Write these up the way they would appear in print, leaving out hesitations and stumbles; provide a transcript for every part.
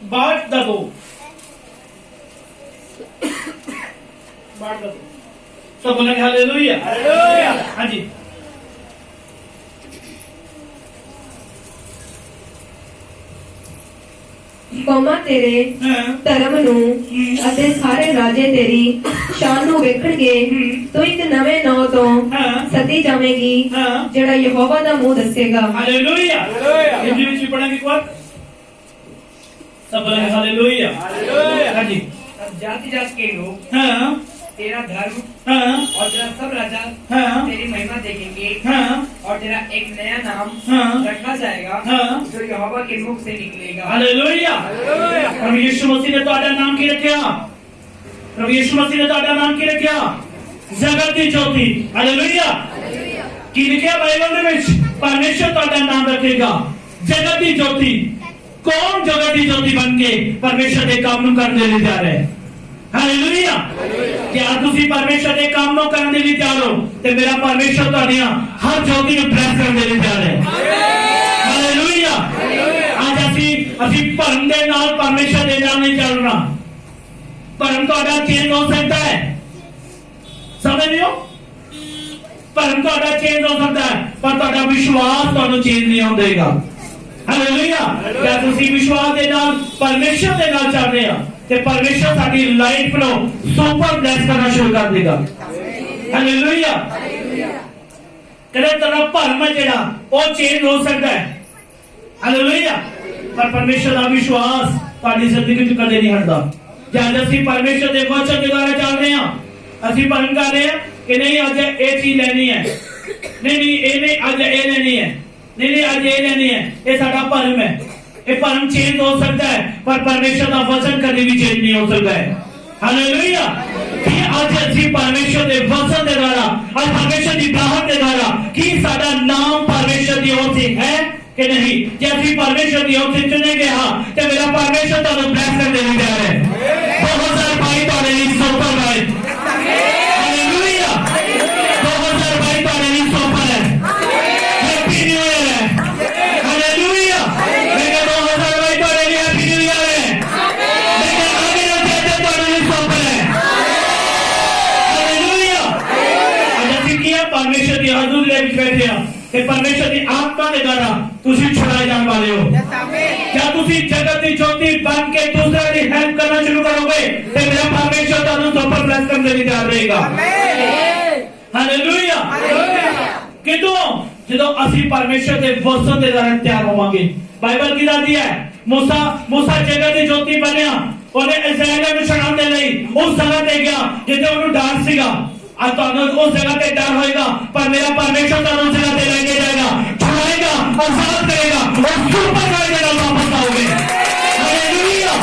बांट दबो, बांट दबो। सब बोलेंगे हालेलुया। हालेलुया। हाँ जी। कौमां तेरे धर्म ਨੂੰ ਅਤੇ ਸਾਰੇ ਰਾਜੇ ਤੇਰੀ ਸ਼ਾਨ ਨੂੰ ਵੇਖਣਗੇ। ਤੂੰ ਇੱਕ ਨਵੇਂ ਨਾਂ ਤੋਂ ਸੱਦੀ ਜਾਵੇਂਗੀ ਜਿਹੜਾ ਯਹੋਵਾ ਦਾ ਮੂੰਹ ਦੱਸੇਗਾ। हालेलुया। हालेलुया। हिंदी में भी पढ़ेंगे एक बार। सब बोलेंगे हालेलुया। हालेलुया। हाँ जी। अब जाति जात के लोग हाँ तेरा धर्म हाँ और तेरा सब राजा हाँ तेरी महिमा देखेंगे हाँ और तेरा एक नया नाम हाँ। रखा जाएगा हाँ। जो यहोवा के मुख से निकलेगा। हालेलुया। हालेलुया। प्रभु यीशु मसीह ने ਤੁਹਾਡਾ ਨਾਮ ਕੀ ਰੱਖਿਆ? प्रभु यीशु मसीह ने ਤੁਹਾਡਾ ਨਾਮ ਕੀ ਰੱਖਿਆ? ਜਗਤ ਦੀ ਜੋਤੀ। ਹਾਲੇਲੂਇਆ। ਕੀ ਲਿਖਿਆ ਬਾਈਬਲ ਦੇ ਵਿੱਚ? ਪਰਮੇਸ਼ਰ ਤੁਹਾਡਾ ਨਾਮ ਰੱਖੇਗਾ ਜਗਤ ਦੀ ਜੋਤੀ। ਕੌਣ ਜਗਤ ਦੀ ਜੋਤੀ ਬਣ ਕੇ ਪਰਮੇਸ਼ਰ ਦੇ ਕੰਮ ਨੂੰ ਕਰਨ ਦੇ ਲਈ ਤਿਆਰ ਹੈ? ਹਾਲੇਲੂਇਆ। ਕਿ ਆ ਤੁਸੀਂ ਪਰਮੇਸ਼ਰ ਦੇ ਕੰਮ ਨੂੰ ਕਰਨ ਦੇ ਲਈ ਤਿਆਰ ਹੋ ਤੇ ਮੇਰਾ ਪਰਮੇਸ਼ਰ ਤੁਹਾਡੀਆਂ ਹਰ ਜੋਤੀ ਨੂੰ ਬਲੈਸ ਕਰਨ ਦੇ ਲਈ ਤਿਆਰ ਹੈ। ਹਾਲੇਲੂਇਆ। ਅੱਜ ਅਸੀਂ ਭਰਮ ਦੇ ਨਾਲ ਪਰਮੇਸ਼ਰ ਦੇ ਨਾਲ ਨਹੀਂ ਚੱਲਣਾ। ਭਰਮ ਤੁਹਾਡਾ ਚੇਂਜ ਹੋ ਸਕਦਾ ਹੈ, ਸਮਝ ਰਹੇ ਹੋ? ਭਰਮ ਤੁਹਾਡਾ ਚੇਂਜ ਹੋ ਸਕਦਾ ਹੈ ਪਰ ਤੁਹਾਡਾ ਵਿਸ਼ਵਾਸ ਤੁਹਾਨੂੰ ਚੇਂਜ ਨਹੀਂ ਹੋਣ ਦੇਗਾ। ਹਾਲੇਲੂਇਆ। ਜੇ ਤੁਸੀਂ ਵਿਸ਼ਵਾਸ ਦੇ ਨਾਲ ਪਰਮੇਸ਼ਰ ਦੇ ਨਾਲ ਚੱਲਦੇ ਆ ਤੇ ਪਰਮੇਸ਼ਰ ਸਾਡੀ ਲਾਈਫ ਨੂੰ ਸੁਪਰ ਬਲੈਸ ਕਰਨਾ ਸ਼ੁਰੂ ਕਰ ਦੇਗਾ। ਹਾਲੇਲੂਇਆ। ਕਦੇ ਤੁਹਾਡਾ ਭਰਮ ਹੈ ਜਿਹੜਾ ਉਹ ਚੇਂਜ ਹੋ ਸਕਦਾ ਹੈ। ਹਾਲੇਲੂਇਆ। ਪਰ ਪਰਮੇਸ਼ਰ ਦਾ ਵਿਸ਼ਵਾਸ ਤੁਹਾਡੀ ਜ਼ਿੰਦਗੀ ਵਿੱਚ ਕਦੇ ਨਹੀਂ ਹਟਦਾ। ਜਦ ਅਸੀਂ ਪਰਮੇਸ਼ਰ ਦੇ ਵਚਨ ਦੇ ਦੁਆਰਾ ਚੱਲ ਰਹੇ ਹਾਂ, ਅਸੀਂ ਭਰਮ ਕਰ ਰਹੇ ਹਾਂ ਕਿ ਨਹੀਂ ਅੱਜ ਇਹ ਚੀਜ਼ ਲੈਣੀ ਹੈ, ਨਹੀਂ ਇਹ ਨਹੀਂ ਅੱਜ ਇਹ ਲੈਣੀ ਹੈ, नहीं आज ये नहीं है, ये साडा भरम है। ये भरम चेंज हो सकता है पर परमेश्वर का वचन कभी भी चेंज नहीं हो सकता है। हालेलुया। कि आज ਅਸੀਂ परमेश्वर के वचन के द्वारा और परमेश्वर की बाहर के द्वारा कि साडा नाम परमेश्वर की ओर से है कि नहीं? जे ਅਸੀਂ परमेश्वर की ओर से चुने गए हां ते मेरा परमेश्वर ਤੁਹਾਨੂੰ ब्लेस कर देने जा रहा है। 2022 ਤੁਹਾਡੇ ਲਈ ਸੁਪਰ ਹੈ। हालेलुया। 2022 ਤੁਹਾਡੇ ਲਈ ਸੁਪਰ ਹੈ। हैप्पी न्यू ईयर है। हालेलुया। मेरे 2022 ਤੁਹਾਡੇ ਲਈ हैप्पी न्यू ईयर है। लेकिन आगे चलते ਤੁਹਾਡੇ ਲਈ ਸੁਪਰ है। हालेलुया। आज ਅਸੀਂ ਕੀ ਹੈ परमेश्वर की हजूरी ਦੇ ਵਿੱਚ ਬੈਠੇ ਹਾਂ ਤੇ परमेश्वर की आत्मा ਦੇ द्वारा ਤੁਸੀਂ ਛੁਡਾਏ ਜਾਣ ਵਾਲੇ ਹੋ। जब ਤੁਸੀਂ जगत की ज्योति बन के दूसरे की हेल्प करना शुरू करोगे तो मेरा परमेश्वर ਤੁਹਾਨੂੰ सुपर ब्लेस करने के लिए तैयार रहेगा। हालेलुया। किदों ਜਦੋਂ ਅਸੀਂ ਪਰਮੇਸ਼ਰ ਦੇ ਵਚਨ ਦੇ ਦੁਆਰਾ ਤਿਆਰ ਹੋਵਾਂਗੇ। ਬਾਈਬਲ ਕੀ ਦੱਸਦੀ ਹੈ? मूसा जगत की ज्योति ਬਣਿਆ। ਉਹਨੇ ਇਸਰਾਇਲ ਨੂੰ ਛੁਡਾਉਣ ਦੇ ਲਈ ਉਸ ਜਗ੍ਹਾ ਤੇ ਗਿਆ ਜਿੱਥੇ ਉਹਨੂੰ ਡਰ ਸੀਗਾ। आज ਤੁਹਾਨੂੰ उस जगह पे डर होएगा पर मेरा परमेश्वर ਤੁਹਾਨੂੰ उस जगह पे लेके जाएगा, छुड़ाएगा, आजाद करेगा और सुपर करेगा, वापस आओगे। हालेलुया।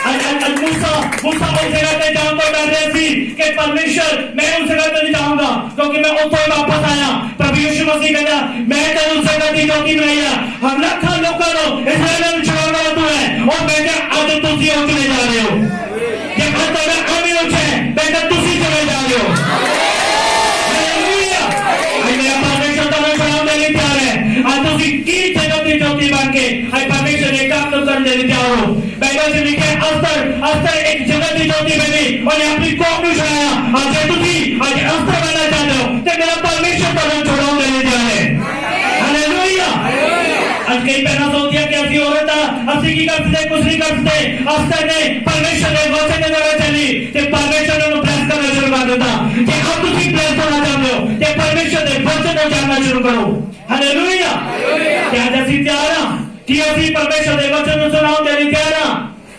आज मूसा उस जगह पे जान तो डर रहे थी कि परमेश्वर मैं उस जगह पे नहीं जाऊंगा क्योंकि मैं उस वापस आया। प्रभु यीशु मसीह कहता मैं तेरे उस जगह की ज्योति बनाई है। हम लाखों लोगों को इस्राएल में छुड़ाने वाला तू है और मैं आज तुझे उठने जा रहे हो। ये बात तो आगे उठे बेटा तुझे चले जा रहे हो। हालेलुया। आज मेरा परमेश्वर तुम्हें छुड़ाने के लिए तैयार है। आज तुझे की जगत की ज्योति बन के आज परमेश्वर ने काम तो करने के लिए तैयार हो। बाइबल से लिखा है अस्तर एक जगत की ज्योति बनी और अपनी कौम को छुड़ाया। आज तुझे आज अस्तर बनना चाहते हो तो मेरा परमेश्वर तुम्हें छुड़ाने के लिए तैयार है। हालेलुया। आज कई पहला सोच दिया कि असि औरत असि की करते कुछ नहीं करते। अस्तर ने परमेश्वर के वचन के द्वारा चली ते परमेश्वर ने ब्लेस करना शुरू कर देता कि अब तुझे ब्लेस होना चाहते हो ते परमेश्वर के वचन को जानना शुरू करो। हालेलुया। क्या जैसी तैयार हां कि असि परमेश्वर के वचन को सुनाओ तेरी तैयार हां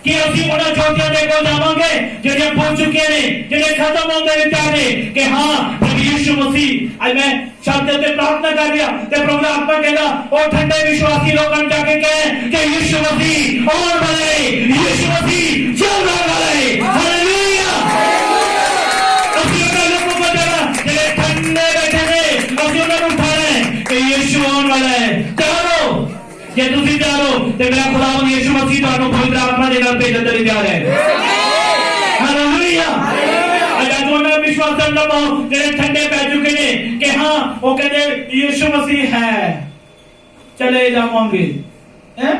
कि असि उन्हां ज्योतियां दे कोल जावांगे जेड़े भूल चुके ने जेड़े खत्म होंदे ने तैयार ने कि हां प्रभु यीशु मसीह आज मैं शब्द ते प्रार्थना कर रहा ते प्रभु आत्मा कहता और ठंडे विश्वासी लोगों ने जाके कहे कि यीशु मसीह और बढ़े, यीशु मसीह चल बढ़े। हालेलुया। असि उन्हां लोगों को जरा जेड़े ठंडे बैठे ने असि उन्हां को उठाना कि यीशु और बढ़े। चलो जे तुसी तैयार हो ते मेरा खुदावंद यीशु मसीह ਤੁਹਾਨੂੰ ਪਵਿੱਤਰ ਆਤਮਾ ਦੇ ਨਾਲ ਭੇਜਣ ਦੇ ਲਈ ਤਿਆਰ ਹੈ। हालेलुया। आज उन्होंने विश्वास करना पाओ जेड़े ठंडे पै चुके ने कि हाँ वो कहते यीशु मसीह है चले जावांगे हैं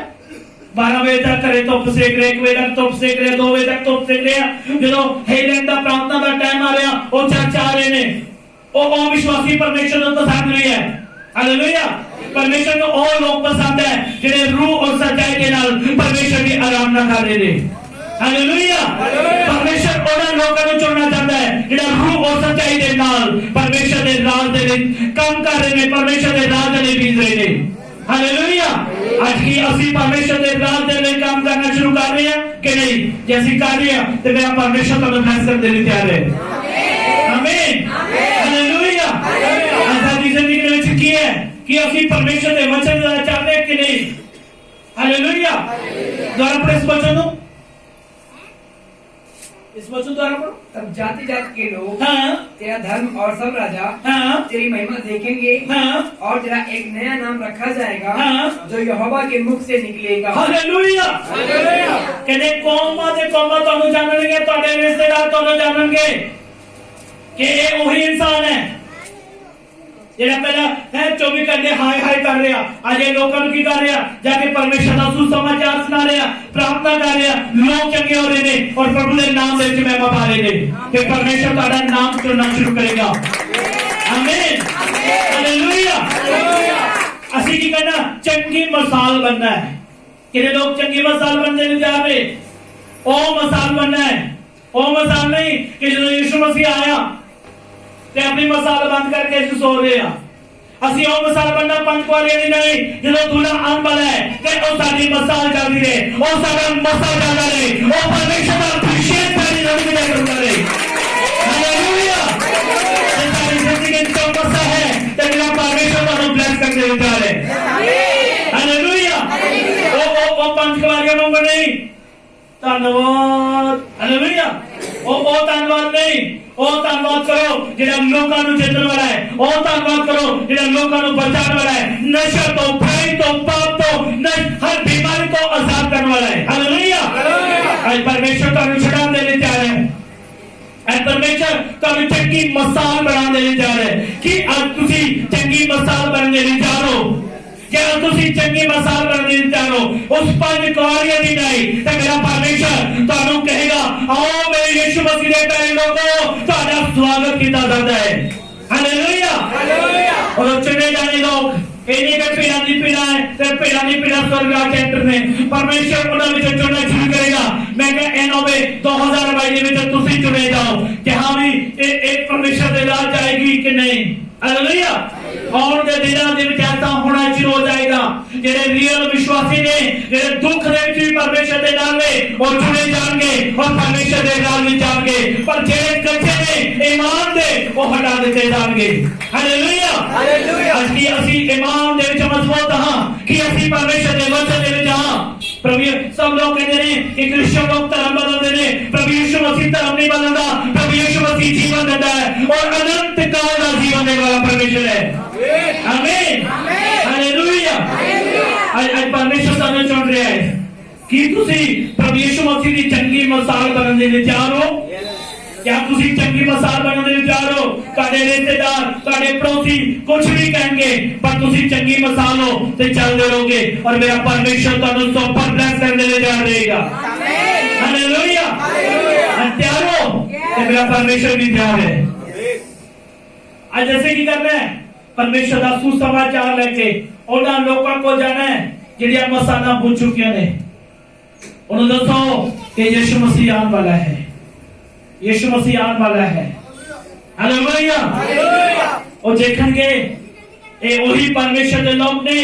12 ਵਜੇ ਤੱਕ ਘਰੇ ਧੁੱਪ ਸੇਕ ਰਹੇ, 1 ਵਜੇ ਤੱਕ ਧੁੱਪ ਸੇਕ ਰਹੇ, 2 ਵਜੇ ਤੱਕ ਧੁੱਪ ਸੇਕ ਰਹੇ ਆ। ਜਦੋਂ ਹੇਲੈਂਡ ਦਾ ਪ੍ਰਾਰਥਨਾ ਦਾ ਟਾਈਮ ਆ ਰਿਹਾ, ਉਹ ਚਰਚ ਆ ਰਹੇ ਨੇ। ਉਹ ਵਿਸ਼ਵਾਸੀ ਪਰਮੇਸ਼ਰ ਨੂੰ ਪਸੰਦ ਨਹੀਂ ਹੈ। ਹਾਲੇਲੂਇਆ। ਪਰਮੇਸ਼ਰ ਨੂੰ ਉਹ ਲੋਕ ਪਸੰਦ ਹੈ ਜਿਹੜੇ ਰੂਹ ਔਰ ਸੱਚਾਈ ਦੇ ਨਾਲ ਪਰਮੇਸ਼ਰ ਦੀ ਆਰਾਧਨਾ ਕਰ ਰਹੇ ਨੇ। ਹਾਲੇਲੂਇਆ। ਪਰਮੇਸ਼ਰ ਉਹਨਾਂ ਲੋਕਾਂ ਨੂੰ ਚੁਣਨਾ ਚਾਹੁੰਦਾ ਹੈ ਜਿਹੜਾ ਰੂਹ ਔਰ ਸੱਚਾਈ ਦੇ ਨਾਲ ਪਰਮੇਸ਼ਰ ਦੇ ਰਾਜ ਦੇ ਲਈ ਕੰਮ ਕਰ ਰਹੇ ਨੇ, ਪਰਮੇਸ਼ਰ ਦੇ ਰਾਜ ਦੇ ਲਈ ਬੀਜ ਰਹੇ ਨੇ। ਹਾਲੇਲੂਇਆ। ਅੱਜ ਕੀ ਅਸੀਂ ਪਰਮੇਸ਼ਰ ਦੇ ਰਾਜ ਦੇ ਲਈ ਕੰਮ ਕਰਨਾ ਸ਼ੁਰੂ ਕਰ ਰਹੇ ਹਾਂ ਕਿ ਨਹੀਂ? ਜੇ ਅਸੀਂ ਕਰ ਰਹੇ ਹਾਂ ਤੇ ਮੇਰਾ ਪਰਮੇਸ਼ਰ ਤੁਹਾਨੂੰ ਬਲੈਸ ਕਰਨ ਦੇ ਲਈ ਤਿਆਰ ਹੈ। ਆਮੀਨ। ਹਾਲੇਲੂਇਆ। ਸਾਡੀ ਜ਼ਿੰਦਗੀ ਦੇ ਵਿੱਚ ਕੀ ਹੈ ਕਿ ਅਸੀਂ ਪਰਮੇਸ਼ਰ ਦੇ ਵਚਨ ਦਾ ਚਾਹਦੇ ਕਿ ਨਹੀਂ? ਹਾਲੇਲੂਇਆ। ਦੁਆਰਾ ਪੜ੍ਹੋ ਇਸ ਵਚਨ ਨੂੰ, इस वचन द्वारा पढ़ो। तब जाति जाति के लोग हाँ तेरा धर्म और सब राजा हाँ तेरी महिमा देखेंगे हाँ और तेरा एक नया नाम रखा जाएगा हाँ जो यहोवा के मुख से निकलेगा। हालेलुया। कहते कौमां दे कौमां ਤੁਹਾਨੂੰ ਜਾਣਨਗੇ, ਤੁਹਾਡੇ ਰਿਸ਼ਤੇਦਾਰ ਤੁਹਾਨੂੰ ਜਾਣਨਗੇ ਕਿ ਇਹ ਉਹੀ ਇਨਸਾਨ ਹੈ ਜਿਹੜਾ ਪਹਿਲਾਂ ਹੈ 24 ਘੰਟੇ ਹਾਏ ਹਾਏ ਕਰ ਰਿਹਾ। ਅੱਜ ਇਹ ਲੋਕਾਂ ਨੂੰ ਕੀ ਕਰ ਰਿਹਾ? ਜਾ ਕੇ ਪਰਮੇਸ਼ਰ ਦਾ ਸੁਸਮਾਚਾਰ ਸੁਣਾ ਰਿਹਾ, ਪ੍ਰਾਰਥਨਾ ਕਰ ਰਿਹਾ। ਲੋਕ ਚੰਗੇ ਹੋ ਰਹੇ ਨੇ ਔਰ ਪ੍ਰਭੂ ਦੇ ਨਾਮ ਦੇ ਵਿੱਚ ਮਹਿਮਾ ਪਾ ਰਹੇ ਨੇ ਤੇ ਪਰਮੇਸ਼ਰ ਤੁਹਾਡਾ ਨਾਮ ਚੁਣਨਾ ਸ਼ੁਰੂ ਕਰੇਗਾ। ਆਮੀਨ। ਹਾਲੇਲੂਇਆ। ਅਸੀਂ ਕੀ ਕਰਨਾ? ਚੰਗੀ ਮਿਸਾਲ ਬਣਨਾ ਹੈ। ਕਿਹੜੇ ਲੋਕ ਚੰਗੀ ਮਿਸਾਲ ਬਣਦੇ ਨੇ ਜਾ ਰਹੇ? ਉਹ ਮਿਸਾਲ ਬਣਨਾ ਹੈ। ਉਹ ਮਿਸਾਲ ਨਹੀਂ ਕਿ ਜਦੋਂ ਯਿਸੂ ਮਸੀਹ ਆਇਆ ਤੇ ਆਪਣੀ ਮਿਸਾਲ ਬੰਦ ਕਰਕੇ ਅਸੀਂ ਸੋ ਰਹੇ ਆ। ਅਸੀਂ ਉਹ ਮਿਸਾਲ ਬਣਨਾ ਪੰਜ ਕੁਆਰੀਆਂ ਦੀ ਨਹੀਂ। ਜਦੋਂ ਦੁਲਹਾ ਆਉਣ ਵਾਲਾ ਹੈ ਤੇ ਉਹ ਸਾਡੀ ਮਿਸਾਲ ਚੱਲਦੀ ਰਹੇ, ਉਹ ਸਾਡਾ ਮਿਸਾਲ ਚੱਲਦਾ ਰਹੇ, ਉਹ ਪਰਮੇਸ਼ਰ ਦਾ ਅਭਿਸ਼ੇਕ ਸਾਡੀ ਜ਼ਿੰਦਗੀ ਦੇ ਕਰਦਾ ਰਹੇ। ਹਾਲੇਲੂਇਆ। ਇਹ ਸਾਡੀ ਜ਼ਿੰਦਗੀ ਦੀ ਚੌਕਸਾ ਹੈ ਤੇ ਮੇਰਾ ਪਰਮੇਸ਼ਰ ਤੁਹਾਨੂੰ ਬਲੈਸ ਕਰਕੇ ਦੇ ਰਿਹਾ ਹੈ। ਹਾਲੇਲੂਇਆ। ਉਹ ਪੰਜ ਕੁਆਰੀਆਂ ਨੂੰ ਨਹੀਂ ਧੰਨਵਾਦ। ਹਾਲੇਲੂਇਆ। ਉਹ ਧੰਨਵਾਦ ਨਹੀਂ, ਉਹ ਧੰਨਵਾਦ ਕਰੋ ਜਿਹੜਾ ਲੋਕਾਂ ਨੂੰ ਜਿੱਤਣ ਵਾਲਾ ਹੈ। ਉਹ ਧੰਨਵਾਦ ਕਰੋ ਜਿਹੜਾ ਲੋਕਾਂ ਨੂੰ ਬਚਾਉਣ ਵਾਲਾ ਹੈ, ਨਸ਼ਾ ਤੋਂ, ਭੈ ਤੋਂ, ਪਾਪ ਤੋਂ, ਹਰ ਬਿਮਾਰੀ ਤੋਂ ਆਜ਼ਾਦ ਕਰਨ ਵਾਲਾ ਹੈ। ਹਾਲੇਲੂਇਆ। ਅੱਜ ਪਰਮੇਸ਼ਰ ਤੁਹਾਨੂੰ ਛੁਡਾਉਣ ਦੇ ਲਈ ਤਿਆਰ ਹੈ। ਅੱਜ ਪਰਮੇਸ਼ਰ ਤੁਹਾਨੂੰ ਚੰਗੀ ਮਿਸਾਲ ਬਣਾਉਣ ਦੇ ਲਈ ਤਿਆਰ ਹੈ ਕਿ ਅੱਜ ਤੁਸੀਂ ਚੰਗੀ ਮਿਸਾਲ ਬਣਨ ਦੇ ਲਈ ਤਿਆਰ ਹੋ। ਜੇ ਤੁਸੀਂ ਚੰਗੀ ਮਿਸਾਲ ਬਣਨ ਦੇ ਲਈ ਤਿਆਰ ਹੋ ਉਸ ਪੰਜ ਕੁਆਰੀਆਂ ਦੀ ਨਹੀਂ ਤੇ ਮੇਰਾ ਪਰਮੇਸ਼ਰ ਤੁਹਾਨੂੰ ਕਹੇਗਾ ਆਓ ਮੇਰੇ ਯਿਸੂ ਮਸੀਹ ਦੇ ਪਿਆਰੇ ਲੋਕੋ, ਤੁਹਾਡਾ ਸਵਾਗਤ ਕੀਤਾ ਜਾਂਦਾ ਹੈ। ਹਾਲੇਲੂਇਆ। और चुने जाने लोग इन्हीं के पीड़ा नहीं पीड़ा है ते पीड़ा नहीं पीड़ा स्वर्ग राज एंटर ने परमेश्वर उन्हें विच चुनना शुरू करेगा। मैं कह एन होवे 2022 ਦੇ ਵਿੱਚ ਤੁਸੀਂ ਚੁਣੇ ਜਾਓ कि हाँ भी एक परमेश्वर ਦੇ राज जाएगी कि नहीं। हालेलुया। आने के दिनों ਦੇ ਵਿੱਚ ऐसा होना शुरू हो जाएगा ਜਿਹੜੇ ਰੀਅਲ ਵਿਸ਼ਵਾਸੀ ਨੇ, ਜਿਹੜੇ ਦੁੱਖ ਦੇ ਵਿੱਚ ਵੀ ਪਰਮੇਸ਼ਰ ਦੇ ਨਾਲ ਨੇ ਉਹ ਚੁਣੇ ਜਾਣਗੇ और परमेश्वर ਦੇ ਨਾਲ ਵੀ ਜਾਣਗੇ, पर ਜਿਹੜੇ ਕੱਚੇ ਨੇ ਈਮਾਨ ਦੇ ਉਹ ਹਟਾ ਦਿੱਤੇ ਜਾਣਗੇ। ਹਾਲੇਲੂਇਆ। ਅੱਜ ਕੀ ਅਸੀਂ ਈਮਾਨ ਦੇ ਵਿੱਚ ਮਜ਼ਬੂਤ ਹਾਂ ਕਿ ਅਸੀਂ ਪਰਮੇਸ਼ਰ ਦੇ ਵਚਨ ਦੇ ਵਿੱਚ ਹਾਂ। प्रभु सब लोग कहते हैं कि क्रिश्चियन लोग धर्म बदलते हैं, प्रभु यीशु मसीह धर्म नहीं बदलता। प्रभु यीशु मसीह जीवन देता है और अनंत काल का जीवन देने वाला परमेश्वर है। आमीन। हालेलुया। आज परमेश्वर सानू चुन रहा है कि तुसी प्रभु यीशु मसीह की चंगी मिसाल बनने के लिए तैयार हो। क्या तुसी चंगी मिसाल बनने के लिए तैयार हो? ਤੁਹਾਡੇ ਰਿਸ਼ਤੇਦਾਰ, ਤੁਹਾਡੇ ਪੜੋਸੀ ਕੁਝ ਵੀ ਕਹਿਣਗੇ ਪਰ ਤੁਸੀਂ ਚੰਗੀ ਮਿਸਾਲ ਹੋ ਤੇ ਚੱਲਦੇ ਰਹੋਗੇ और मेरा परमेश्वर ਤੁਹਾਨੂੰ ਸੁਪਰ ਬਲੈਸ ਕਰਨ ਦੇ ਲਈ ਤਿਆਰ ਰਹੇਗਾ। ਆਮੀਨ। ਹਾਲੇਲੂਇਆ। तैयार हो ਤੇ मेरा परमेश्वर भी तैयार है। आज ऐसे ਕੀ करना है? परमेश्वर ਦਾ ਸੁਸਮਾਚਾਰ ਲੈ ਕੇ ਉਹਨਾਂ ਲੋਕਾਂ ਕੋਲ ਜਾਣਾ ਹੈ ਜਿਹੜੀਆਂ ਮਸਾਲਾ ਬੁੱਝ ਚੁੱਕੀਆਂ ਨੇ। ਉਹਨਾਂ ਨੂੰ ਦੱਸੋ ਕਿ ਯਿਸੂ ਮਸੀਹ ਆਉਣ ਵਾਲਾ ਹੈ। यीशु मसीह आने वाला है। हालेलुया। और देखेंगे ये वही परमेश्वर के लोग ने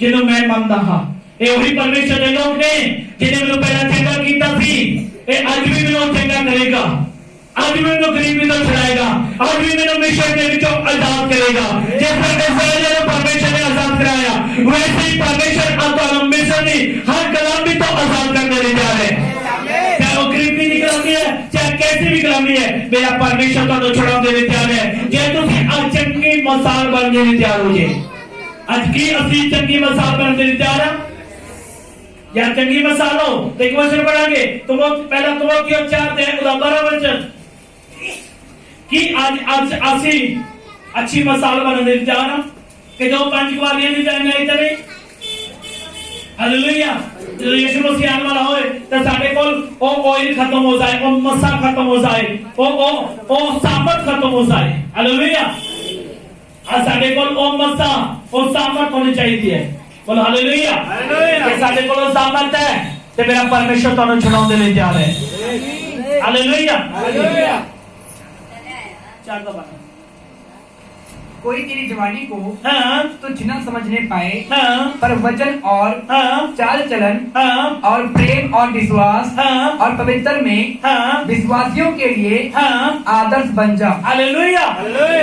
जिन्हों मैं मानता हाँ, ये वही परमेश्वर के लोग ने जिन्हें मैंने पहला चंगा किया थी, ये आज भी मैंने चंगा करेगा, आज भी मैंने गरीबी तो छुड़ाएगा, आज भी मैंने मिस्र के विचों आजाद करेगा। जैसे इस्राएल ने परमेश्वर ने आजाद कराया वैसे ही परमेश्वर आपको मिस्र ने हर गुलामी तो आजाद करने ले जा रहे हैं। चाहे वो गरीबी की गुलामी है चाहे कैसी भी गुलामी है, मेरा परमेश्वर ਤੁਹਾਨੂੰ ਛੁਡਾਉਣ ਦੇ ਲਈ ਤਿਆਰ ਹੈ ਜੇ ਤੁਸੀਂ ਅੱਜ ਚੰਗੀ ਮਿਸਾਲ ਬਣਨ ਦੇ ਲਈ ਤਿਆਰ ਹੋ ਜੇ। ਅੱਜ ਕੀ ਅਸੀਂ ਚੰਗੀ ਮਿਸਾਲ ਬਣਨ ਦੇ ਲਈ ਤਿਆਰ ਹਾਂ ਜਾਂ ਚੰਗੀ ਮਿਸਾਲ ਹੋ? ਤੇ ਇੱਕ ਵਚਨ ਪੜਾਂਗੇ ਤੁਮ ਪਹਿਲਾ ਤਿਮੋਥੀ 4 ਤੇ ਉਹਦਾ 12 ਵਚਨ कि आज ਅਸੀਂ अच्छी मिसाल बनने ਦੇ ਲਈ ਤਿਆਰ ਹਾਂ ਕਿ ਜੋ ਪੰਜ ਕੁਆਰੀਆਂ ਦੀ ਜਾਨ ਨਹੀਂ ਤੇਰੇ। ਹਾਲੇਲੂਇਆ। ਜਦੋਂ ਯਿਸੂ ਮਸੀਹ ਆਉਣ ਵਾਲਾ ਹੋਏ ਤਾਂ ਸਾਡੇ ਕੋਲ ਉਹ ਆਇਲ ਖਤਮ ਹੋ ਜਾਏ, ਉਹ ਮਸਾ ਖਤਮ ਹੋ ਜਾਏ, ਉਹ ਸਾਬਤ ਖਤਮ ਹੋ ਜਾਏ। ਹਾਲੇਲੂਇਆ। ਆ ਸਾਡੇ ਕੋਲ ਉਹ ਮਸਾ, ਉਹ ਸਾਬਤ ਹੋਣੀ ਚਾਹੀਦੀ ਹੈ। ਬੋਲ ਹਾਲੇਲੂਇਆ। ਕਿ ਸਾਡੇ ਕੋਲ ਉਹ ਸਾਬਤ ਹੈ ਤੇ ਮੇਰਾ ਪਰਮੇਸ਼ਰ ਤੁਹਾਨੂੰ ਛੁਡਾਉਣ ਦੇ ਲਈ ਤਿਆਰ ਹੈ। हालेलुया। चार दफा कोई तेरी जवानी को हाँ तुझ न समझने पाए, हाँ पर वचन और हाँ चाल चलन हाँ और प्रेम और विश्वास हाँ और पवित्र में हाँ विश्वासियों के लिए हाँ आदर्श बन जा। हालेलुया।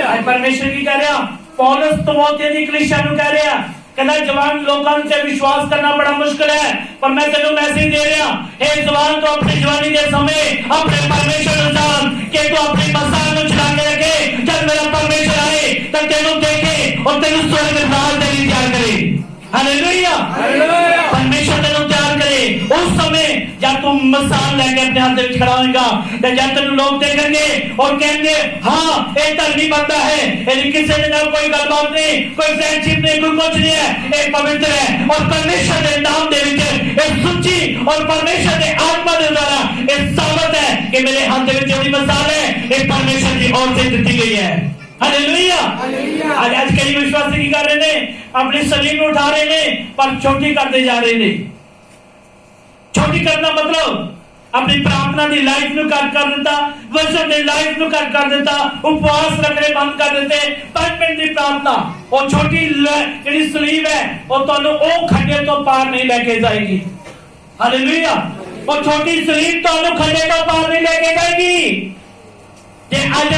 आज परमेश्वर की कह रहा पौलुस तिमोथी दी कलीसिया नु कह रहा कहना जवान लोगों से विश्वास करना बड़ा मुश्किल है, पर मैं तेनू मैसेज दे रहा हे जवान तो अपनी जवानी के समय अपने परमेश्वर को जान के तू अपनी मसाल को चला के रखे। जब मेरा परमेश्वर आए तब तेनू देखे और तेनू स्वर्ग में दाल देने तैयार करे। हालेलुया। परमेश्वर तेनू तैयार करे। उस समय जब तुम मसाल लेके अपने हाथ में खड़ा होगा तो जब तेनू लोग देखेंगे और कहेंगे हाँ एक धर्मी बंदा है, यदि किसी के नाम कोई गलबात नहीं, कोई फ्रेंडशिप नहीं, कोई कुछ नहीं है, एक पवित्र है और परमेश्वर के नाम दे विच एक सच्ची और परमेश्वर के आत्मा के द्वारा एक साबित है कि मेरे हाथ में जो मसाल है एक परमेश्वर की ओर से दी गई है। हालेलुया। आज कई विश्वासी की कर रहे हैं अपनी सलीम उठा रहे हैं पर छोटी करते जा रहे हैं। छोटी करना मतलब अपनी प्रार्थना की लाइफ ਨੂੰ ਕੱਟ ਕਰ ਦਿੱਤਾ, ਵਚਨ ਦੀ ਲਾਈਫ ਨੂੰ ਕੱਟ ਕਰ ਦਿੱਤਾ, ਉਪਵਾਸ ਰੱਖਣੇ ਬੰਦ ਕਰ ਦਿੱਤੇ। 5 ਮਿੰਟ ਦੀ ਪ੍ਰਾਰਥਨਾ ਉਹ ਛੋਟੀ ਜਿਹੜੀ ਸਲੀਬ ਹੈ ਉਹ ਤੁਹਾਨੂੰ ਉਹ ਖੱਡੇ ਤੋਂ ਪਾਰ ਨਹੀਂ ਲੈ ਕੇ ਜਾਏਗੀ। ਹਾਲੇਲੂਇਆ। ਉਹ ਛੋਟੀ ਸਲੀਬ ਤੁਹਾਨੂੰ ਖੱਡੇ ਤੋਂ ਪਾਰ ਨਹੀਂ ਲੈ ਕੇ ਜਾਏਗੀ। ਜੇ ਅੱਜ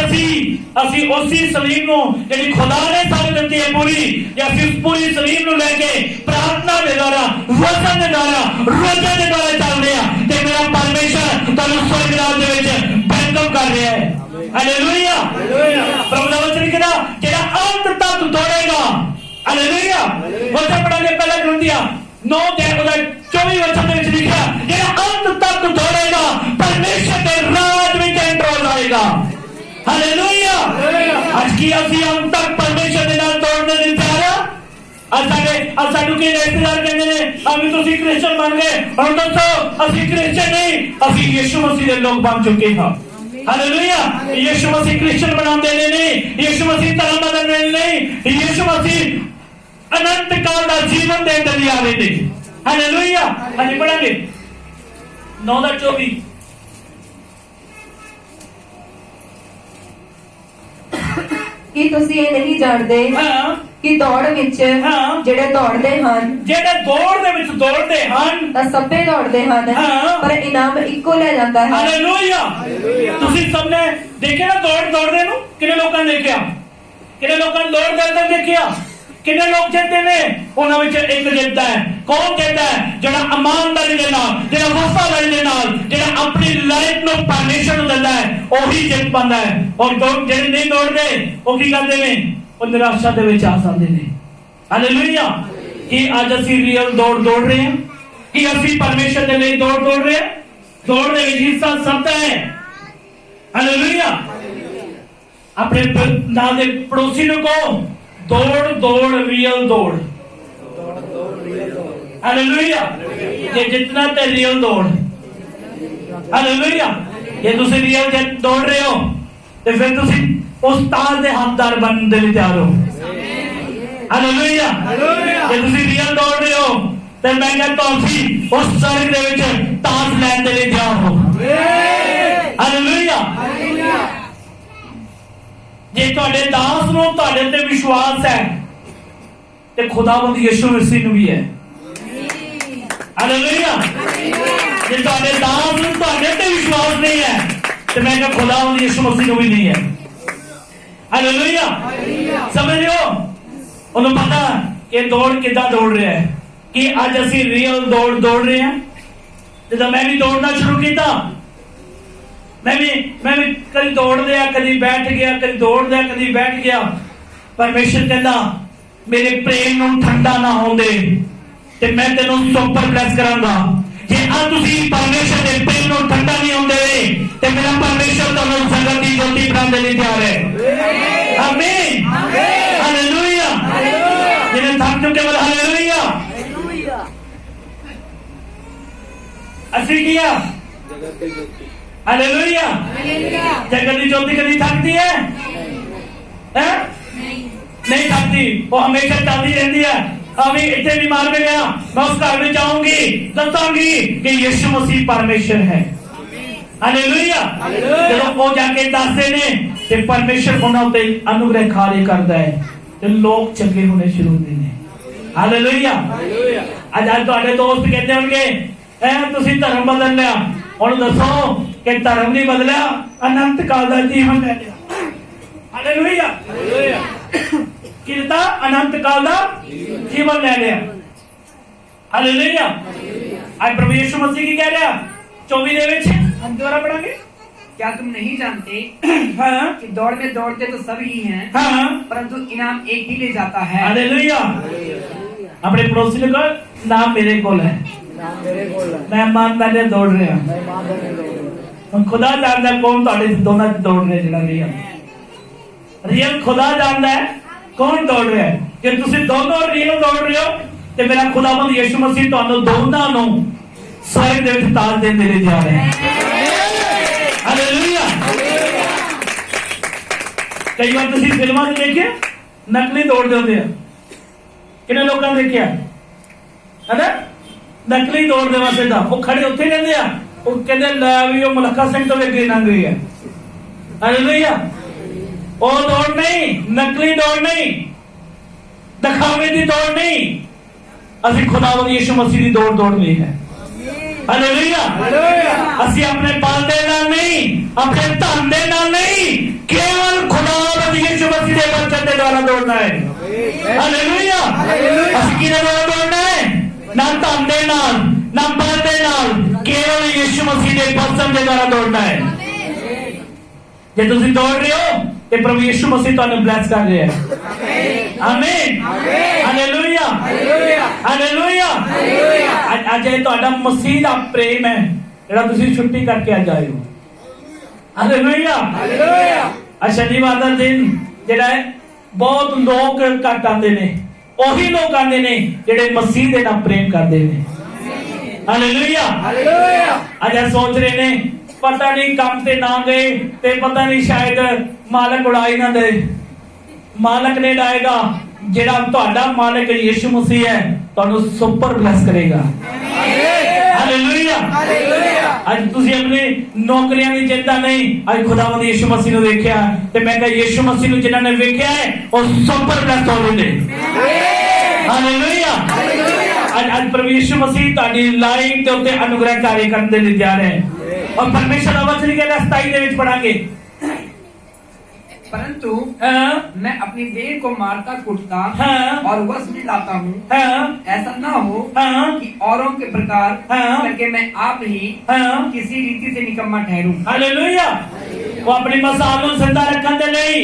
ਅਸੀਂ ਉਸੇ ਸਲੀਮ ਨੂੰ ਜਿਹੜੀ ਖੁਦਾ ਨੇ ਸਾਨੂੰ ਦਿੱਤੀ ਹੈ ਪੂਰੀ, ਜੇ ਅਸੀਂ ਉਸ ਪੂਰੀ ਸਲੀਮ ਨੂੰ ਲੈ ਕੇ ਪ੍ਰਾਰਥਨਾ ਦੇ ਦੁਆਰਾ, ਵਚਨ ਦੇ ਦੁਆਰਾ, ਰੋਜ਼ਾਨਾ ਦੇ ਦੁਆਰਾ ਚੱਲਦੇ ਆ ਤੇ ਮੇਰਾ ਪਰਮੇਸ਼ਰ ਤੁਹਾਨੂੰ ਸਵਰਗ ਰਾਜ ਦੇ ਵਿੱਚ ਵੈਲਕਮ ਕਰ ਰਿਹਾ ਹੈ। ਹਾਲੇਲੂਇਆ। ਪ੍ਰਭੂ ਦਾ ਵਚਨ ਕਹਿੰਦਾ ਜਿਹੜਾ ਅੰਤ ਤੱਕ ਦੌੜੇਗਾ। ਹਾਲੇਲੂਇਆ। ਵਚਨ ਪੜਾਂਗੇ ਪਹਿਲਾ ਗ੍ਰੰਥੀਆ 9 ਦੇ 24 ਵਚਨ ਦੇ ਵਿੱਚ ਲਿਖਿਆ ਜਿਹੜਾ ਅੰਤ ਤੱਕ ਦੌੜੇਗਾ ਪਰਮੇਸ਼ਰ ਦੇ ਰਾਜ ਵਿੱਚ ਐਂਟਰ ਹੋ ਜਾਏਗਾ। हालेलुया। आज की ਅਸੀਂ ਅੰਤ ਤੱਕ ਪਰਮੇਸ਼ਰ ਦੇ ਨਾਲ ਦੌੜਨ ਲਈ ਤਿਆਰ ਆ। ਅੱਜ ਸਾਨੂੰ ਕੀ ਰਿਸ਼ਤੇਦਾਰ ਕਹਿੰਦੇ ਨੇ ਅਭੀ ਤੁਸੀਂ ਕ੍ਰਿਸਚੀਅਨ ਬਣ ਗਏ, ਹੁਣ ਦੱਸੋ ਅਸੀਂ ਕ੍ਰਿਸਚੀਅਨ ਨਹੀਂ, ਅਸੀਂ ਯਿਸੂ ਮਸੀਹ ਦੇ ਲੋਕ ਬਣ ਚੁੱਕੇ ਹਾਂ। हालेलुया। यीशु मसीह क्रिश्चियन बनाते नहीं, यीशु मसीह धर्म बदलने नहीं, यीशु मसीह अनंत काल का जीवन देने लिए आ रहे थे। हालेलुया। आज पढ़ांगे 9:24 ਕੀ ਤੁਸੀਂ ਇਹ ਨਹੀਂ ਜਾਣਦੇ हाँ ਕਿ ਦੌੜ ਵਿੱਚ ਹਾਂ। ਜਿਹੜੇ ਦੌੜਦੇ ਹਨ ਜਿਹੜੇ ਦੌੜ ਦੇ ਵਿੱਚ ਦੌੜਦੇ ਹਨ ਤਾਂ ਸਭੇ ਦੌੜਦੇ ਹਨ ਹਾਂ। ਪਰ ਇਨਾਮ ਇੱਕੋ ਲੈ ਜਾਂਦਾ ਹੈ। ਹਾਲੇਲੂਇਆ। ਤੁਸੀਂ ਸਭ ਨੇ ਦੇਖਿਆ ਨਾ ਦੌੜਦੇ ਨੂੰ? ਕਿੰਨੇ ਲੋਕਾਂ ਨੇ ਦੇਖਿਆ? ਕਿੰਨੇ ਲੋਕਾਂ ਨੇ ਦੌੜਦੇ ਦੇਖਿਆ? ਕਿੰਨੇ ਲੋਕ ਜਿੱਤਦੇ ਨੇ? ਉਹਨਾਂ ਵਿੱਚ ਇੱਕ ਜਿੱਤਦਾ ਹੈ। ਕੌਣ ਜਿੱਤਦਾ ਹੈ? ਜਿਹੜਾ ਇਮਾਨਦਾਰੀ ਦੇ ਨਾਲ, ਜਿਹੜਾ ਵਫਾਦਾਰੀ ਦੇ ਨਾਲ, ਜਿਹੜਾ ਆਪਣੀ ਲਾਈਫ ਨੂੰ ਪਰਮੇਸ਼ਰ ਨੂੰ ਦਿੰਦਾ ਹੈ, ਉਹੀ ਜਿੱਤ ਪਾਉਂਦਾ ਹੈ। ਔਰ ਜਿਹੜੇ ਨਹੀਂ ਦੌੜਦੇ ਉਹ ਕੀ ਕਰਦੇ ਨੇ? ਉਹ ਨਿਰਾਸ਼ਾ ਦੇ ਵਿੱਚ ਆ ਜਾਂਦੇ ਨੇ। ਹਾਲੇਲੂਇਆ। ਕਿ ਅੱਜ ਅਸੀਂ ਰੀਅਲ ਦੌੜ ਰਹੇ ਹਾਂ? ਕਿ ਅਸੀਂ ਪਰਮੇਸ਼ਰ ਦੇ ਲਈ ਦੌੜ ਰਹੇ ਹਾਂ? ਦੌੜ ਦੇ ਵਿੱਚ ਹਿੱਸਾ ਸਭ ਦਾ ਹੈ। ਹਾਲੇਲੂਇਆ। ਆਪਣੇ ਨਾਲ ਦੇ ਪੜੋਸੀ ਨੂੰ ਕਹੋ दौड़ रियल दौड़। हालेलुया। ये जितना ते रियल दौड़। हालेलुया। ये तुसी रियल दौड़ रहे हो तो फिर तुसी उस्ताद दे हकदार बनने के लिए तैयार हो। हालेलुया। ये तुसी रियल दौड़ रहे हो तो मैं कहता हूं उस स्वर्ग दे विच ताज लैण दे लिए तैयार हो। हालेलुया। जे तुहाडे दास ਨੂੰ ਤੁਹਾਡੇ ਤੇ ਵਿਸ਼ਵਾਸ ਹੈ ਤੇ ਖੁਦਾਵੰਦ ਯਿਸੂ ਮਸੀਹ ਨੂੰ ਵੀ ਹੈ। ਹਾਲੇਲੂਇਆ। ਜੇ ਤੁਹਾਡੇ ਦਾਸ ਨੂੰ ਤੁਹਾਡੇ ਤੇ ਵਿਸ਼ਵਾਸ ਨਹੀਂ ਹੈ ਤੇ ਮੈਂ ਕਿਹਾ ਖੁਦਾਵੰਦ ਯਿਸੂ ਮਸੀਹ ਨੂੰ ਵੀ ਨਹੀਂ ਹੈ। ਹਾਲੇਲੂਇਆ। ਸਮਝ ਰਹੇ ਹੋ? ਉਹਨੂੰ ਪਤਾ ਕਿ ਦੌੜ ਕਿੱਦਾਂ ਦੌੜ ਰਿਹਾ ਹੈ, ਕਿ ਅੱਜ ਅਸੀਂ ਰੀਅਲ ਦੌੜ ਰਹੇ ਹਾਂ। ਜਦੋਂ ਮੈਂ ਵੀ ਦੌੜਨਾ ਸ਼ੁਰੂ ਕੀਤਾ मैं भी कभी दौड़ लिया, कभी बैठ गया, कभी दौड़ लिया, कभी बैठ गया। परमेश्वर कहता मेरे प्रेम नूं ठंडा ना होंदे ते मैं तेनों सुपर ब्लेस करांगा। जे आज तुसी परमेश्वर दे प्रेम नूं ठंडा नहीं होंदे ते मेरा परमेश्वर तुहानूं संगत दी ज्योति बनाने लई तैयार है। आमीन। हालेलुया। जिन्हें थक चुके बोल हालेलुया। ਅਸੀਂ ਕੀ ਆ ਹਾਲੇਲੂਇਆ ਜਗਤ ਦੀ ਜੋਤੀ ਕਦੀ ਥੱਕਦੀ ਹੈ ਹੈ ਨਹੀਂ ਥੱਕਦੀ ਉਹ ਹਮੇਸ਼ਾ ਚੱਲਦੀ ਰਹਿੰਦੀ ਹੈ अभी इतने बीमार में गया मैं उस घर में जाऊंगी दसांगी कि यीशु मसीह परमेश्वर है हालेलुया जब वो जाके दसते ने ते परमेश्वर होना उते अनुग्रह खाली करता है ते लोग चंगे होने शुरू होते हैं हालेलुया आज आज ਤੁਹਾਡੇ ਦੋਸਤ ਕਹਿੰਦੇ ਹੋਣਗੇ ਐ ਤੁਸੀਂ ਧਰਮ ਬਦਲ ਲਿਆ ਹੁਣ ਦੱਸੋ ਕਿ ਧਰਮ ਨਹੀਂ ਬਦਲਿਆ ਅਨੰਤ ਕਾਲ ਦਾ ਜੀਵਨ ਲੈ ਲਿਆ ਹਾਲੇਲੁਇਆ किरता अनंत काल का जीवन ले लिया हालेलुया आज प्रभु यीशु मसीह की कह रहा 24 दे विच हम दोबारा पढ़ांगे क्या तुम नहीं जानते हाँ कि दौड़ में दौड़ते तो सभी ही हैं हाँ परंतु इनाम एक ही ले जाता है हालेलुया अपने पड़ोसी ने कहा नाम मेरे कोल है मैं ईमानदारी दौड़ रहा हम खुदा जानता है कौन ਤੁਹਾਡੇ ਦੋਨਾਂ ਚ ਦੌੜ ਰਿਹਾ ਜਿਹੜਾ ਰੀਅਲ खुदा जानता है कौन दौड़ रहा है कि तुसी दोनों रियल दौड़ रहे हो ते मेरा खुदावंद यीशु मसीह ਤੁਹਾਨੂੰ ਦੋਨਾਂ ਨੂੰ ਸਵਰਗ ਦੇ ਵਿੱਚ ਤਾਜ ਦੇਣ ਦੇ ਲਈ ਜਾ ਰਿਹਾ ਹੈ ਹਾਲੇਲੂਇਆ ਕਈ ਵਾਰ ਤੁਸੀਂ ਫਿਲਮਾਂ 'ਚ ਦੇਖਿਆ ਨਕਲੀ ਦੌੜਦੇ ਹੁੰਦੇ ਆ ਕਿੰਨੇ ਲੋਕਾਂ ਨੇ ਦੇਖਿਆ ਹੈਨਾ ਨਕਲੀ ਦੌੜਦੇ ਵਾਸਤੇ ਦਾ ਉਹ ਖੜੇ ਉੱਥੇ ਰਹਿੰਦੇ ਆ ਉਹ ਕਹਿੰਦੇ ਲੈ ਵੀ ਉਹ ਮਲੱਖਾ ਸਿੰਘ ਤੋਂ ਵੀ ਅੱਗੇ ਲੰਘ ਗਈ ਹੈ ਹਾਲੇਲੂਇਆ ਉਹ ਦੌੜ ਨਹੀਂ ਨਕਲੀ ਦੌੜ ਨਹੀਂ ਦਿਖਾਵੇ ਦੀ ਦੌੜ ਨਹੀਂ ਅਸੀਂ ਖੁਦਾਵੰਦ ਯਿਸੂ ਮਸੀਹ ਦੀ ਦੌੜ ਦੌੜਨੀ ਹੈ ਹਾਲੇਲੂਇਆ ਅਸੀਂ ਆਪਣੇ ਬਲ ਦੇ ਨਾਲ ਨਹੀਂ ਆਪਣੇ ਧਨ ਦੇ ਨਾਲ ਨਹੀਂ ਕੇਵਲ ਖੁਦਾਵੰਦ ਯਿਸੂ ਮਸੀਹ ਦੇ ਵਚਨ ਦੇ ਦੁਆਰਾ ਦੌੜਨਾ ਹੈ ਹਾਲੇਲੂਇਆ ਅਸੀਂ ਕਿਹਦੇ ਦੁਆਰਾ ਦੌੜਨਾ ਹੈ ਨਾ ਧਨ ਦੇ ਨਾਲ ਨਾ ਬਲ ਦੇ ਨਾਲ ਕੇਵਲ ਯਿਸੂ ਮਸੀਹ ਦੇ ਵਚਨ ਦੇ ਦੁਆਰਾ ਦੌੜਨਾ ਹੈ ਜੇ ਤੁਸੀਂ ਦੌੜ ਰਹੇ ਹੋ ਤੇ ਪ੍ਰਭੂ ਯਿਸੂ ਮਸੀਹ ਤੁਹਾਨੂੰ ਬਲੈਸ ਕਰ ਰਿਹਾ ਹੈ ਆਮੀਨ ਹਾਲੇਲੂਇਆ ਹਾਲੇਲੂਇਆ ਅੱਜ ਇਹ ਤੁਹਾਡਾ ਮਸੀਹ ਦਾ ਪ੍ਰੇਮ ਹੈ ਜਿਹੜਾ ਤੁਸੀਂ ਛੁੱਟੀ ਕਰਕੇ ਅੱਜ ਆਏ ਹੋ ਹਾਲੇਲੂਇਆ ਅੱਜ ਸ਼ਨੀਵਾਰ ਦਾ ਦਿਨ ਜਿਹੜਾ ਹੈ ਬਹੁਤ ਲੋਕ ਘੱਟ ਆਉਂਦੇ ਨੇ ਉਹੀ ਲੋਕ ਆਉਂਦੇ ਨੇ ਜਿਹੜੇ ਮਸੀਹ ਦੇ ਨਾਲ ਪ੍ਰੇਮ ਕਰਦੇ ਨੇ ਹਾਲੇਲੂਇਆ ਅੱਜ ਸੋਚ ਰਹੇ ਨੇ ਪਤਾ ਨਹੀਂ ਕੰਮ ਤੇ ਨਾ ਗਏ ਤੇ ਪਤਾ ਨਹੀਂ ਸ਼ਾਇਦ ਮਾਲਕ ਉਡਾਈ ਨਾ ਦੇ ਮਾਲਕ ਨੇ ਡਾਏਗਾ ਜਿਹੜਾ ਤੁਹਾਡਾ ਮਾਲਕ ਯਿਸੂ ਮਸੀਹ ਹੈ ਤੁਹਾਨੂੰ ਸੁਪਰ ਬਲੈਸ ਕਰੇਗਾ ਹਾਲੇਲੂਇਆ ਅੱਜ ਤੁਸੀਂ ਆਪਣੇ ਨੌਕਰੀਆਂ ਦੀ ਚਿੰਤਾ ਨਹੀਂ ਅੱਜ ਖੁਦਾਵੰਦ ਯਿਸੂ ਮਸੀਹ ਨੂੰ ਵੇਖਿਆ ਤੇ ਮੈਂ ਕਿਹਾ ਯਿਸੂ ਮਸੀਹ ਨੂੰ ਜਿਨ੍ਹਾਂ ਨੇ ਵੇਖਿਆ ਹੈ ਉਹ ਸੁਪਰ ਬਲੈਸ ਹੋਣਗੇ ਨੇ ਹਾਲੇਲੂਇਆ ਅੱਜ ਪ੍ਰਭੂ ਯਿਸੂ ਮਸੀਹ ਤੁਹਾਡੀ ਲਾਈਫ ਦੇ ਉੱਤੇ ਅਨੁਗ੍ਰਹ ਕਾਰਜ ਕਰਨ ਦੇ ਲਈ ਤਿਆਰ ਹੈ और परमेश्वर वचन के 27 ਦੇ ਵਿੱਚ ਪੜਾਂਗੇ परंतु मैं अपनी देह को मारता कूटता और वश में लाता हूँ ऐसा ना हो कि औरों के प्रकार करके मैं आप ही किसी रीति से निकम्मा ठहरूं हालेलुया वो अपनी मसाल ਨੂੰ ਜ਼ਿੰਦਾ ਰੱਖਣ ਦੇ ਲਈ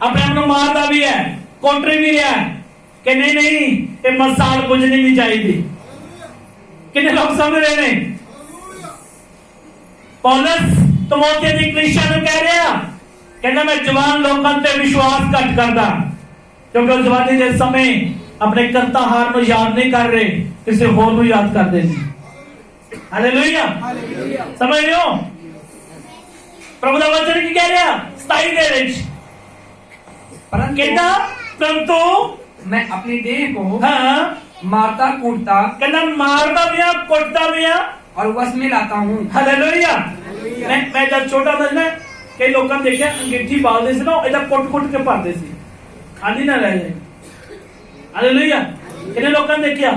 ਆਪਣੇ ਆਪ ਨੂੰ ਮਾਰਦਾ ਵੀ ਹੈ ਕੋਟਰੀ ਵੀ ਰਿਹਾ ਕਿ ਨਹੀਂ ਨਹੀਂ ਇਹ ਮਸਾਲ ਬੁਝਣੀ ਨਹੀਂ ਚਾਹੀਦੀ ਕਿੰਨੇ ਲੋਕ ਸਮਝ ਰਹੇ ਨੇ पौलुस तिमोथी दी कलीसिया ਨੂੰ ਕਹਿ ਰਿਹਾ ਕਹਿੰਦਾ ਮੈਂ ਜਵਾਨ ਲੋਕਾਂ ਤੇ ਵਿਸ਼ਵਾਸ ਘੱਟ ਕਰਦਾ ਕਿਉਂਕਿ ਉਹ ਜਵਾਨੀ ਦੇ ਸਮੇਂ ਆਪਣੇ ਕਰਤਾ ਹਾਰ ਨੂੰ ਯਾਦ ਨਹੀਂ ਕਰ ਰਹੇ ਕਿਸੇ ਹੋਰ ਨੂੰ ਯਾਦ ਕਰਦੇ ਨੇ ਹਾਲੇਲੂਇਆ ਸਮਝ ਰਹੇ ਹੋ ਪ੍ਰਭੂ ਦਾ ਵਚਨ ਕੀ ਕਹਿ ਰਿਹਾ 27 ਦੇ ਵਿੱਚ ਕਹਿੰਦਾ ਪਰੰਤੂ मैं अपनी देह को मारता कूटता ਕਹਿੰਦਾ ਮਾਰਦਾ ਵੀ ਆ ਕੁੱਟਦਾ ਵੀ ਆ और वश में लाता हूँ हालेलुया मैं जब छोटा था ना कई लोगों ने देखा अंगीठी बालते से ना इधर कुट के भरते सी खाली ना रह जाए हालेलुया कितने लोगों ने देखा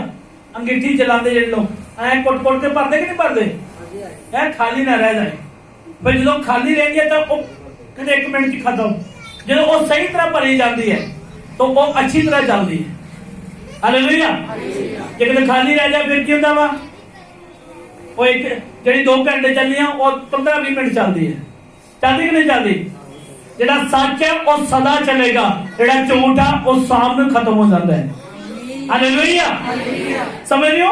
अंगीठी चलाते जो लोग ऐ कुट के भरते कि नहीं भरते ऐ खाली ना रह जाए पर जो खाली रह गया तो कहते 1 मिनट च खत्म जो वो सही तरह भरी जाती है तो वो अच्छी तरह चलती है हालेलुया जे कदे खाली रह जाए फिर की होता वा वो एक ਜਿਹੜੀ 2 ਘੰਟੇ ਚੱਲੀ ਆ ਉਹ 15-20 ਮਿੰਟ ਚੱਲਦੀ ਹੈ ਚੱਲਦੀ ਕਿ ਨਹੀਂ ਚੱਲਦੀ ਜਿਹੜਾ ਸੱਚ ਹੈ ਉਹ ਸਦਾ ਚੱਲੇਗਾ ਜਿਹੜਾ ਝੂਠ ਆ ਉਹ ਸ਼ਾਮ ਨੂੰ ਖਤਮ ਹੋ ਜਾਂਦਾ ਹੈ ਹਾਲੇਲੂਇਆ ਸਮਝ ਰਹੇ ਹੋ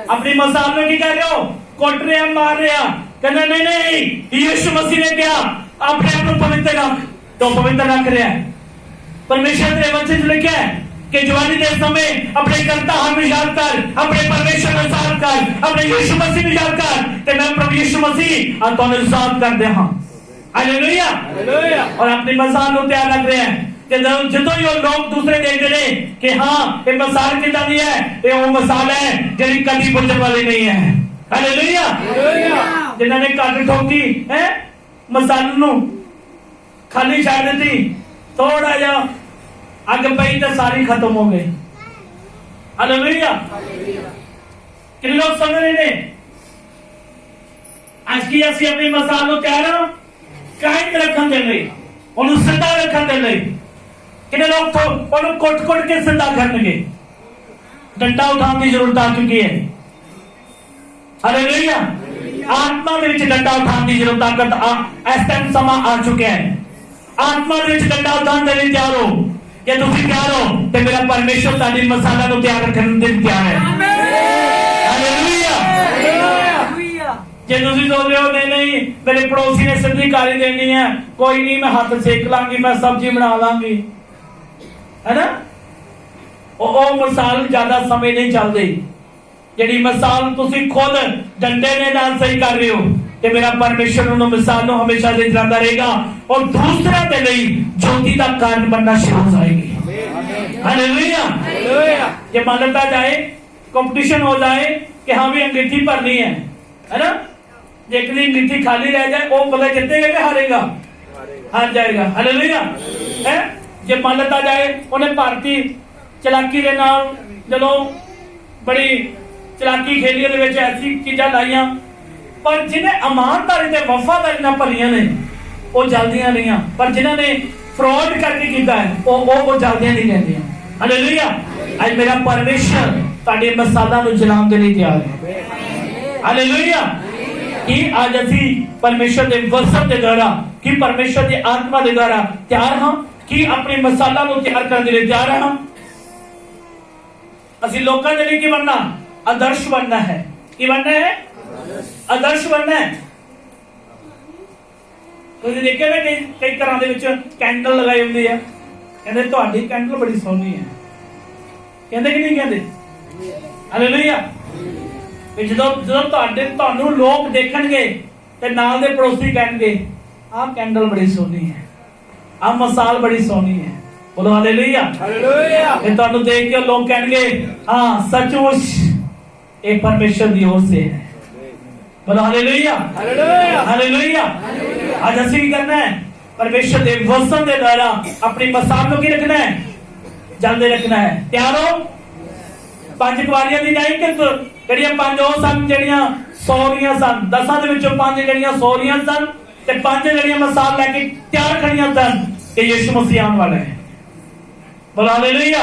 ਆਪਣੀ ਮਸਾਲ ਨੂੰ ਕੀ ਕਰ ਰਹੇ ਹੋ ਕੁੱਟ ਰਿਹਾ ਮਾਰ ਰਿਹਾ ਕਹਿੰਦਾ ਨਹੀਂ ਨਹੀਂ ਯਿਸੂ ਮਸੀਹ ਨੇ ਕਿਹਾ ਆਪਣੇ ਆਪ ਨੂੰ ਪਵਿੱਤਰ ਰੱਖ तो पवित्र रख रहा है परमेश्वर ने वचन लिखा है कि जवानी के समय अपने करता हम याद कर, अपने परमेश्वर को याद कर, अपने यीशु मसीह को याद कर, ते मैं प्रभु यीशु मसीह और तुहानू याद कर दे हां। Hallelujah hallelujah. और अपनी मिसाल नु तैयार रख रहे हैं कि ਜਦੋਂ ਹੀ ਉਹ ਲੋਕ ਦੂਸਰੇ ਦੇਖਦੇ ਨੇ ਕਿ ਹਾਂ ਇਹ ਮਿਸਾਲ ਕਿਦਾਂ ਦੀ ਹੈ, ਇਹ ਉਹ ਮਿਸਾਲ ਹੈ ਜਿਹੜੀ ਕਦੀ ਬੁੱਝਣ ਵਾਲੀ ਨਹੀਂ ਹੈ। Hallelujah hallelujah. ਜਿਨ੍ਹਾਂ ਨੇ ਕੱਟ ਠੋਕੀ ਹੈ ਮਿਸਾਲ ਨੂੰ ਖਾਲੀ ਛੱਡ ਦਿੱਤੀ, ਥੋੜਾ ਜਿਹਾ ਅੱਗ ਪਈ ਤਾਂ ਸਾਰੀ ਖਤਮ ਹੋ ਗਈ। ਹਾਲੇਲੂਇਆ। ਕਿੰਨੇ ਲੋਕ ਸਮਝ ਰਹੇ ਨੇ ਅੱਜ ਕੀ ਅਸੀਂ ਆਪਣੀ ਮਿਸਾਲ ਨੂੰ ਤਿਆਰ ਹਾਂ ਕਾਇਮ ਰੱਖਣ ਦੇ ਲਈ, ਉਹਨੂੰ ਸਿੱਧਾ ਰੱਖਣ ਦੇ ਲਈ। कितने लोग तो ਉਹਨੂੰ ਕੁੱਟ-ਕੁੱਟ ਕੇ ਸਿੱਧਾ ਕਰਨਗੇ, ਡੰਡਾ ਉਠਾਉਣ ਦੀ ਜ਼ਰੂਰਤ ਆ ਚੁੱਕੀ ਹੈ। ਹਾਲੇਲੂਇਆ। ਆਤਮਾ ਦੇ ਵਿੱਚ ਡੰਡਾ ਉਠਾਉਣ ਦੀ ਜ਼ਰੂਰਤ ਆ, ਇਸ ਟਾਈਮ ਸਮਾਂ ਆ ਚੁੱਕਿਆ ਹੈ। ਆਤਮਾ ਦੇ ਵਿੱਚ ਡੰਡਾ ਉਠਾਉਣ ਦੇ ਲਈ ਤਿਆਰ ਹੋ। ਜੇ ਤੁਸੀਂ ਤਿਆਰ ਹੋ ਤੇ ਮੇਰਾ ਪਰਮੇਸ਼ਰ ਤੁਹਾਡੀ ਮਿਸਾਲਾਂ ਨੂੰ ਤਿਆਰ ਰੱਖਣ ਦੇ ਲਈ ਤਿਆਰ ਹੈ। Hallelujah hallelujah. ਜੇ ਤੁਸੀਂ ਸੋਚ ਰਹੇ ਹੋ ਨਹੀਂ ਮੇਰੇ ਪੜੋਸੀ ਨੇ ਸਿੱਧੀ ਗਾਲੀ ਦੇਣੀ ਹੈ, ਕੋਈ ਨਹੀਂ ਮੈਂ ਹੱਥ ਸੇਕ ਲਾਂਗੀ, ਮੈਂ ਸਬਜ਼ੀ ਬਣਾ ਲਾਂਗੀ, है ना, ਉਹ ਮਿਸਾਲ ਜ਼ਿਆਦਾ ਸਮੇਂ ਨਹੀਂ ਚੱਲਦੀ। ਜਿਹੜੀ ਮਿਸਾਲ ਤੁਸੀਂ ਖੁਦ ਡੰਡੇ ਦੇ ਨਾਲ ਸਹੀ ਕਰ ਰਹੇ ਹੋ ਤੇ ਮੇਰਾ ਪਰਮੇਸ਼ਰ ਉਹਨੂੰ ਮਿਸਾਲ ਨੂੰ ਹਮੇਸ਼ਾ ਦੇ ਜਾਂਦਾ ਰਹੇਗਾ ਔਰ ਦੂਸਰਿਆਂ ਦੇ ਲਈ ਜੋਤੀ ਦਾ ਕਾਰਨ ਬਣਨਾ ਸ਼ੁਰੂ ਹੋ ਜਾਏਗੀ। Hallelujah hallelujah. ये मान्यता जाए, कंपटीशन हो जाए कि हाँ भी अंगीठी भरनी है ना, एक दिन अंगीठी खाली रह जाए वो पता जीतेगा कि हारेगा, हार जाएगा। हालेलुया है। जे मान्यता जाए उन्हें भारती चलाकी के नाल जदों बड़ी चलाकी खेली दे विच ऐसी चीज़ां लाइयां, पर जिन्हें ईमानदारी ते वफादारी नाल भरियां ने वो जल्दियां नहीं, पर जिन्हां ने फ्रॉड करके कीता है वो जल्दियां नहीं रहंदियां। हालेलुया। आज मेरा परमेश्वर तुहाडी मिसालां नूं जलाउण दे लई तैयार है। हालेलुया। कि आज असीं परमेश्वर दे वचन दे द्वारा, कि परमेश्वर दी आत्मा दे द्वारा तैयार हां, कि अपनी मिसालां नूं तैयार करन दे लई तैयार हां। असीं लोकां दे लई की बनना, आदर्श बनना है। की बनना है? आदर्श बनना है। ਤੁਸੀਂ ਦੇਖਿਆ ਨਾ ਕਈ ਘਰਾਂ ਦੇ ਵਿੱਚ ਕੈਂਡਲ ਲਗਾਈ ਹੁੰਦੀ ਆ, ਕਹਿੰਦੇ ਤੁਹਾਡੀ ਕੈਂਡਲ ਬੜੀ ਸੋਹਣੀ ਹੈ, ਕਹਿੰਦੇ ਕਿ ਨਹੀਂ ਕਹਿੰਦੇ? ਹਾਲੇਲੂਇਆ। ਜਦੋਂ ਤੁਹਾਨੂੰ ਲੋਕ ਦੇਖਣਗੇ ਤੇ ਨਾਲ ਦੇ ਪੜੋਸੀ ਕਹਿਣਗੇ ਆਹ ਕੈਂਡਲ ਬੜੀ ਸੋਹਣੀ ਹੈ, ਆਹ ਮਿਸਾਲ ਬੜੀ ਸੋਹਣੀ ਹੈ। ਬੋਲੋ ਹਾਲੇਲੂਇਆ ਹਾਲੇਲੂਇਆ। ਤੇ ਤੁਹਾਨੂੰ ਦੇਖ ਕੇ ਲੋਕ ਕਹਿਣਗੇ ਹਾਂ ਸੱਚਮੁੱਚ ਇਹ ਪਰਮੇਸ਼ਰ ਦੀ ओर से है। बोलो हालेलुया हालेलुया हालेलुया। आज ਅਸੀਂ ਕੀ ਕਰਨਾ ਹੈ? परमेश्वर ਦੇ ਵਚਨ ਦੇ ਦੁਆਰਾ ਆਪਣੀ ਮਿਸਾਲ ਨੂੰ ਕੀ ਰੱਖਣਾ ਹੈ? ਜਲਦੇ ਰੱਖਣਾ ਹੈ। ਤਿਆਰ ਹੋ? ਪੰਜ ਕੁਆਰੀਆਂ ਦੀ ਨਹੀਂ ਕਿ ਜਿਹੜੀਆਂ ਪੰਜ ਉਹ ਸਨ ਜਿਹੜੀਆਂ ਸੌਰੀਆਂ ਸਨ, 10 ਦੇ ਵਿੱਚੋਂ 5 ਜਿਹੜੀਆਂ ਸੌਰੀਆਂ ਸਨ ਤੇ 5 ਜਿਹੜੀਆਂ ਮਿਸਾਲ ਲੈ ਕੇ ਤਿਆਰ ਖੜੀਆਂ ਸਨ ਕਿ ਯਿਸੂ ਮਸੀਹ ਆਉਣ ਵਾਲਾ ਹੈ। बोलो हालेलुया।